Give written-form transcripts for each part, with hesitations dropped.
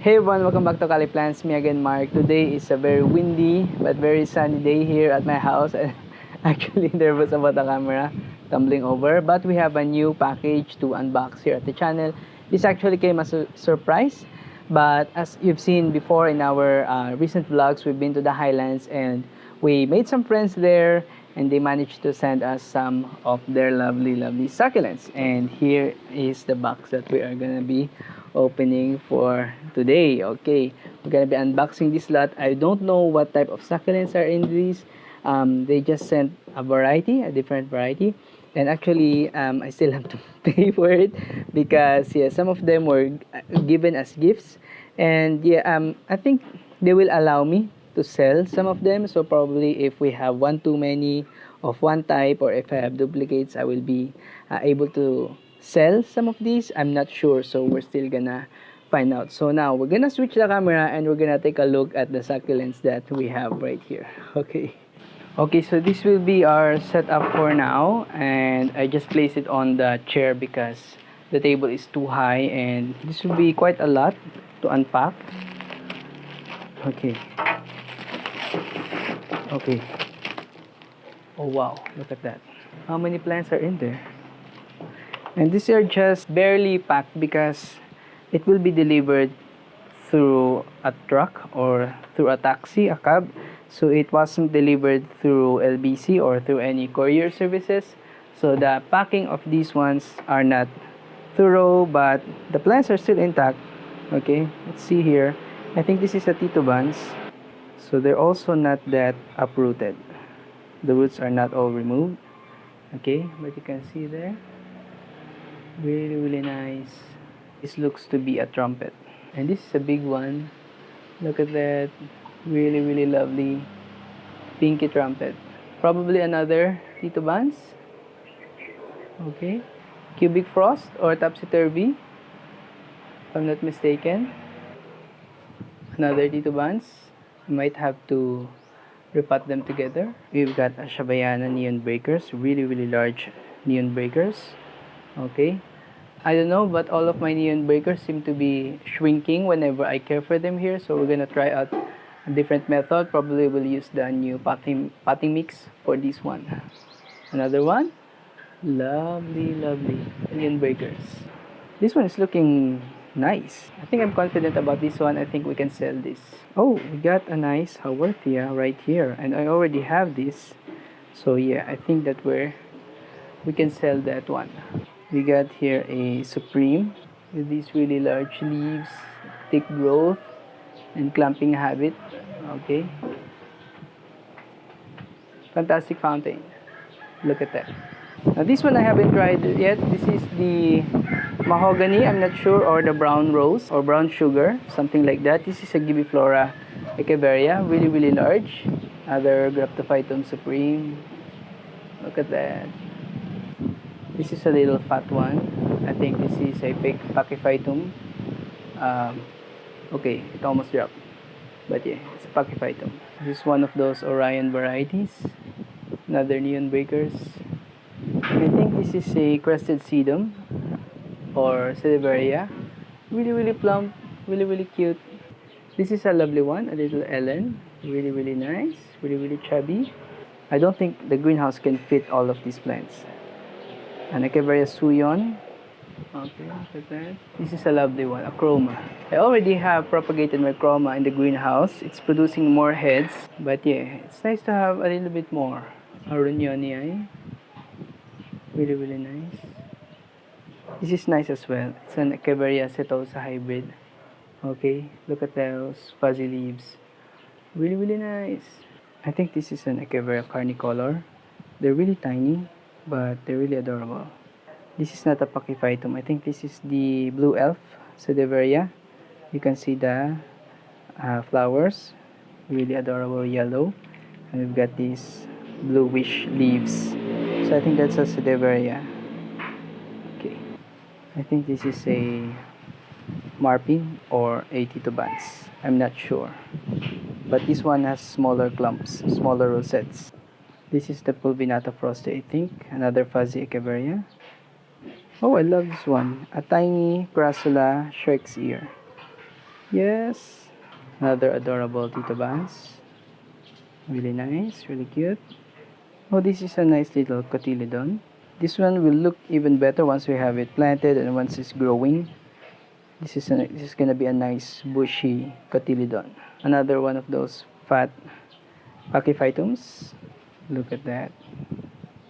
Hey everyone, welcome back to Cali Plants. Me again, Mark. Today is a very windy but very sunny day here at my house. And actually, there was about the camera tumbling over. But we have a new package to unbox here at the channel. This actually came as a surprise. But as you've seen before in our recent vlogs, we've been to the Highlands and we made some friends there. And they managed to send us some of their lovely succulents. And here is the box that we are gonna be opening for today. Okay, we're gonna be unboxing this lot. I don't know what type of succulents are in these. They just sent a different variety. And actually, I still have to pay for it because yeah, some of them were given as gifts. And yeah, I think they will allow me to sell some of them. So probably if we have one too many of one type, or if I have duplicates, I will be able to sell some of these. I'm not sure, so we're still gonna find out. So now we're gonna switch the camera and we're gonna take a look at the succulents that we have right here. Okay, so this will be our setup for now, and I just place it on the chair because the table is too high, and this will be quite a lot to unpack. Okay. Oh wow, look at that. How many plants are in there? And these are just barely packed because it will be delivered through a truck or through a taxi, a cab. So it wasn't delivered through LBC or through any courier services. So the packing of these ones are not thorough, but the plants are still intact. Okay, let's see here. I think this is a titubans. So they're also not that uprooted. The roots are not all removed. Okay, but you can see there. Really nice. This looks to be a trumpet. And this is a big one. Look at that. Really lovely pinky trumpet. Probably another titubans. Okay. Cubic frost or topsy-turvy, if I'm not mistaken. Another titubans. You might have to repot them together. We've got a Shabayana neon breakers, really large neon breakers. Okay, I don't know, but all of my neon breakers seem to be shrinking whenever I care for them here, so we're gonna try out a different method. Probably we'll use the new potting mix for this one. Another one, lovely neon breakers. This one is looking nice. I think I'm confident about this one. I think we can sell this. Oh, we got a nice Haworthia right here, and I already have this. So yeah, I think that we can sell that one. We got here a Supreme with these really large leaves, thick growth, and clumping habit. Okay. Fantastic fountain. Look at that. Now this one I haven't tried yet. This is the mahogany, I'm not sure, or the brown rose or brown sugar, something like that. This is a Gibby Flora Echeveria, really large. Other Graptophyton Supreme. Look at that. This is a little fat one. I think this is a Pachyphytum. Okay, it almost dropped. But yeah, it's a Pachyphytum. This is one of those Orion varieties. Another neon breakers. I think this is a crested sedum or Seduvaria. Really plump, really cute. This is a lovely one, a little Ellen. Really nice, really chubby. I don't think the greenhouse can fit all of these plants. An Acabary Suyon. Okay, look at that. This is a lovely one, a chroma. I already have propagated my chroma in the greenhouse. It's producing more heads, but yeah, it's nice to have a little bit more. Auronioni. Really nice. This is nice as well. It's an Acabary Acetosa hybrid. Okay, look at those fuzzy leaves. Really nice. I think this is an Acabary carnicolor. They're really tiny, but they're really adorable. This is not a Pachyphytum. I think this is the blue elf Seduvaria. You can see the flowers. Really adorable yellow. And we've got these bluish leaves. So I think that's a Seduvaria. Okay. I think this is a Marpin or a titubans. I'm not sure. But this one has smaller clumps, smaller rosettes. This is the Pulvinata frosty, I think. Another fuzzy Echeveria. Oh, I love this one. A tiny Crassula Shrek's ear. Yes. Another adorable Tito Bass. Really nice, really cute. Oh, this is a nice little cotyledon. This one will look even better once we have it planted and once it's growing. This is gonna be a nice bushy cotyledon. Another one of those fat pachyphytums. Look at that.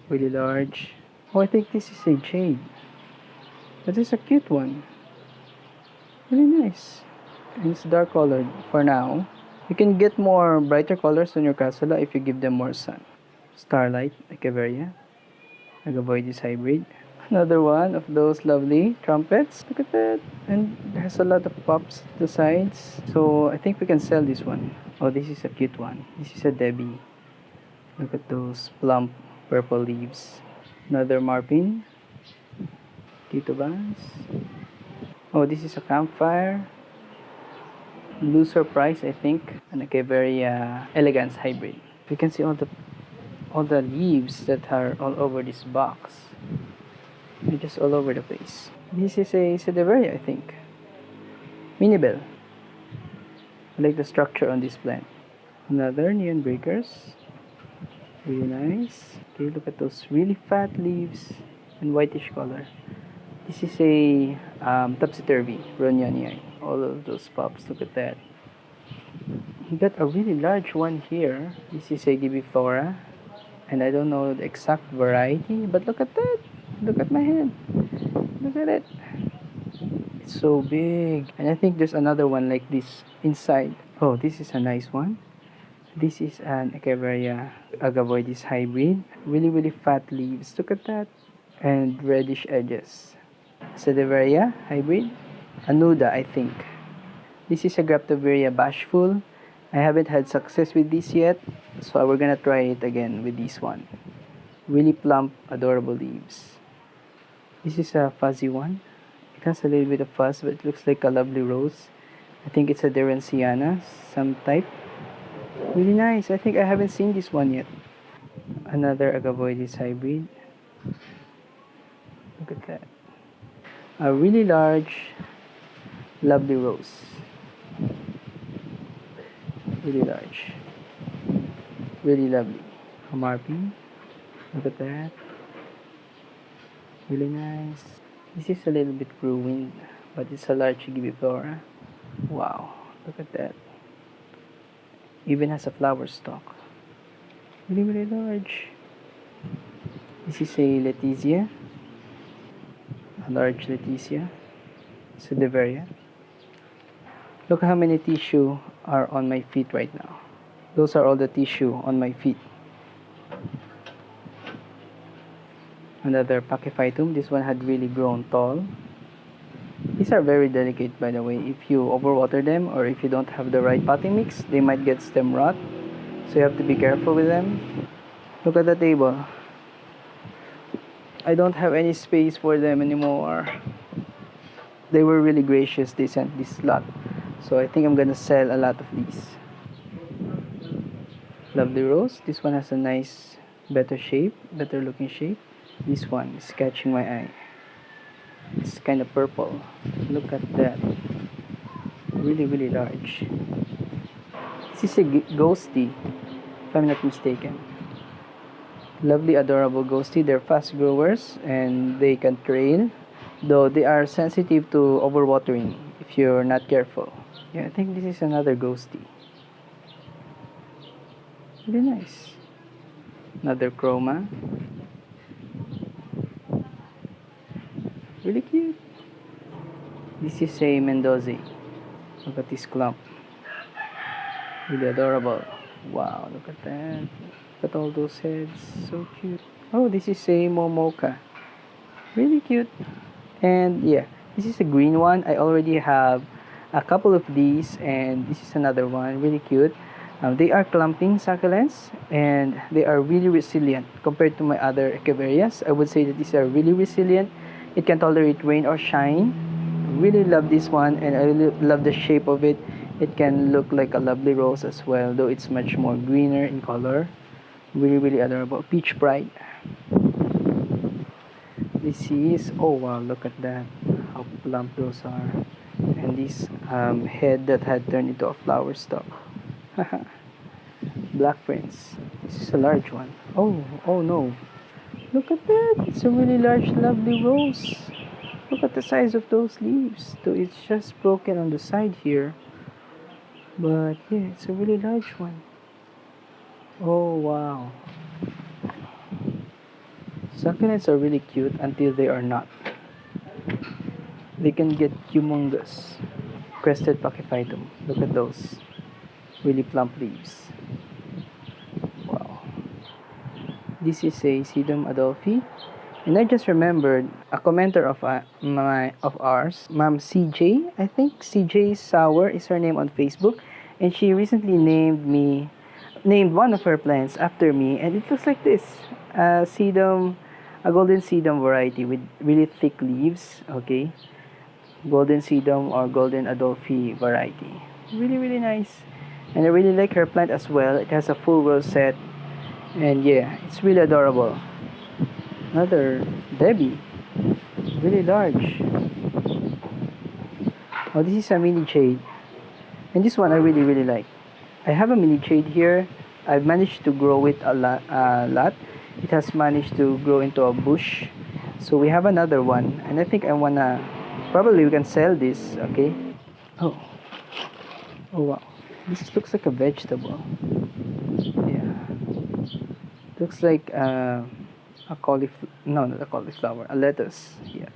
Really large. Oh, I think this is a jade. That is a cute one. Really nice. And it's dark colored for now. You can get more brighter colors on your cassola if you give them more sun. Starlight, Echeveria. Avoid this hybrid. Another one of those lovely trumpets. Look at that. And it has a lot of pops to the sides. So I think we can sell this one. Oh, this is a cute one. This is a Debbie. Look at those plump purple leaves. Another Marpin. Tito Bass. Oh, this is a campfire. Blue Surprise, I think. And a very elegance hybrid. You can see all the leaves that are all over this box. They're just all over the place. This is a Seduvaria, I think. Minibel. I like the structure on this plant. Another Neon Breakers. Really nice. Okay, look at those really fat leaves and whitish color. This is a Topsy-Turvy, Ronyanii. All of those pops, look at that. We got a really large one here. This is a Gibby Flora. And I don't know the exact variety, but look at that. Look at my hand. Look at it. It's so big. And I think there's another one like this inside. Oh, this is a nice one. This is an Echeveria agavoides hybrid. Really, really fat leaves. Look at that. And reddish edges. Seduvaria hybrid. Anuda, I think. This is a Graptoveria bashful. I haven't had success with this yet, so we're gonna try it again with this one. Really plump, adorable leaves. This is a fuzzy one. It has a little bit of fuzz, but it looks like a lovely rose. I think it's a Deranciana, some type. Really nice. I think I haven't seen this one yet. Another Agavoides hybrid. Look at that. A really large, lovely rose. Really large. Really lovely. Hamarpi. Look at that. Really nice. This is a little bit ruined, but it's a large Gibby Flora. Wow. Look at that. Even has a flower stalk. Really, really large. This is a Letizia. A large Letizia. Seduvaria. Look how many tissue are on my feet right now. Those are all the tissue on my feet. Another Pachyphytum. This one had really grown tall. These are very delicate, by the way. If you overwater them or if you don't have the right potting mix, they might get stem rot. So you have to be careful with them. Look at the table. I don't have any space for them anymore. They were really gracious. They sent this lot. So I think I'm gonna sell a lot of these. Lovely rose. This one has a nice, better shape, better looking shape. This one is catching my eye. It's kind of purple. Look at that. Really, really large. This is a ghosty, if I'm not mistaken. Lovely, adorable ghosty. They're fast growers and they can trail, though they are sensitive to overwatering if you're not careful. Yeah, I think this is another ghosty. Really nice. Another chroma. Really cute. This is a Mendoza. Look at this clump. Really adorable. Wow, look at that. Look at all those heads. So cute. Oh, this is a Momoka. Really cute. And yeah, this is a green one. I already have a couple of these, and this is another one. Really cute. They are clumping succulents, and they are really resilient compared to my other Echeverias. I would say that these are really resilient. It can tolerate rain or shine. Really love this one, and I really love the shape of it. It can look like a lovely rose as well, though it's much more greener in color. Really, really adorable. Peach Pride. This is, oh wow, look at that. How plump those are. And on this head that had turned into a flower stalk. Black Prince. This is a large one. Oh no. Look at that. It's a really large, lovely rose. Look at the size of those leaves. Though it's just broken on the side here. But yeah, it's a really large one. Oh wow. Succulents are really cute until they are not. They can get humongous. Crested Pachyphytum. Look at those. Really plump leaves. Wow. This is a Sedum Adolphi. And I just remembered a commenter of ours, Ma'am CJ. I think CJ Sour is her name on Facebook. And she recently named one of her plants after me. And it looks like this. Sedum, a golden sedum variety with really thick leaves. Okay. Golden sedum or golden Adolphi variety. Really, really nice. And I really like her plant as well. It has a full rosette. And yeah, it's really adorable. Another Debbie. Really large. Oh, this is a mini jade. And this one I really, really like. I have a mini jade here. I've managed to grow it a lot. It has managed to grow into a bush. So we have another one. And I think I wanna... Probably we can sell this, okay? Oh wow. This looks like a vegetable. Yeah. Looks like a cauliflower. No, not a cauliflower. A lettuce. Yeah.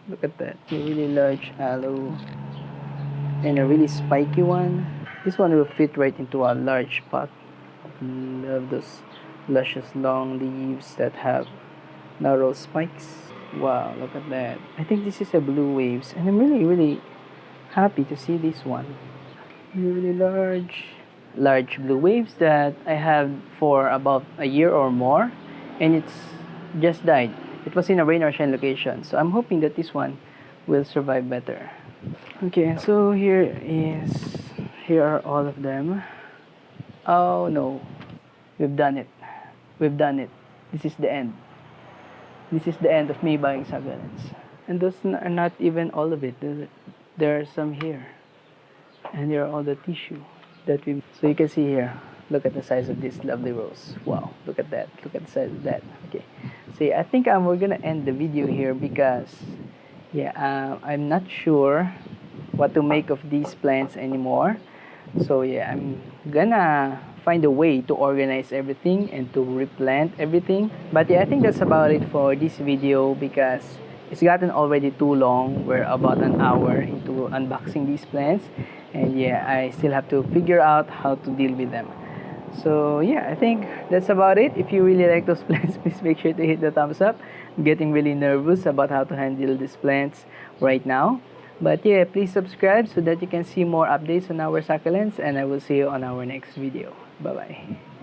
Look at that. A really large aloe. And a really spiky one. This one will fit right into a large pot. Love those luscious long leaves that have narrow spikes. Wow, look at that. I think this is a blue waves. And I'm really, really happy to see this one. Really large blue waves that I have for about a year or more, and it's just died. It was in a rain or shine location, so I'm hoping that this one will survive better. Okay, so here are all of them. Oh no, we've done it. This is the end. This is the end of me buying succulents. And those are not even all of it. There are some here. And here are all the tissue that we... So you can see here, look at the size of this lovely rose. Wow, look at that. Look at the size of that. Okay. So yeah, I think we're gonna end the video here because yeah, I'm not sure what to make of these plants anymore. So yeah, I'm gonna find a way to organize everything and to replant everything. But yeah, I think that's about it for this video because it's gotten already too long. We're about an hour into unboxing these plants. And yeah, I still have to figure out how to deal with them. So yeah, I think that's about it. If you really like those plants, please make sure to hit the thumbs up. I'm getting really nervous about how to handle these plants right now. But yeah, please subscribe so that you can see more updates on our succulents. And I will see you on our next video. Bye-bye.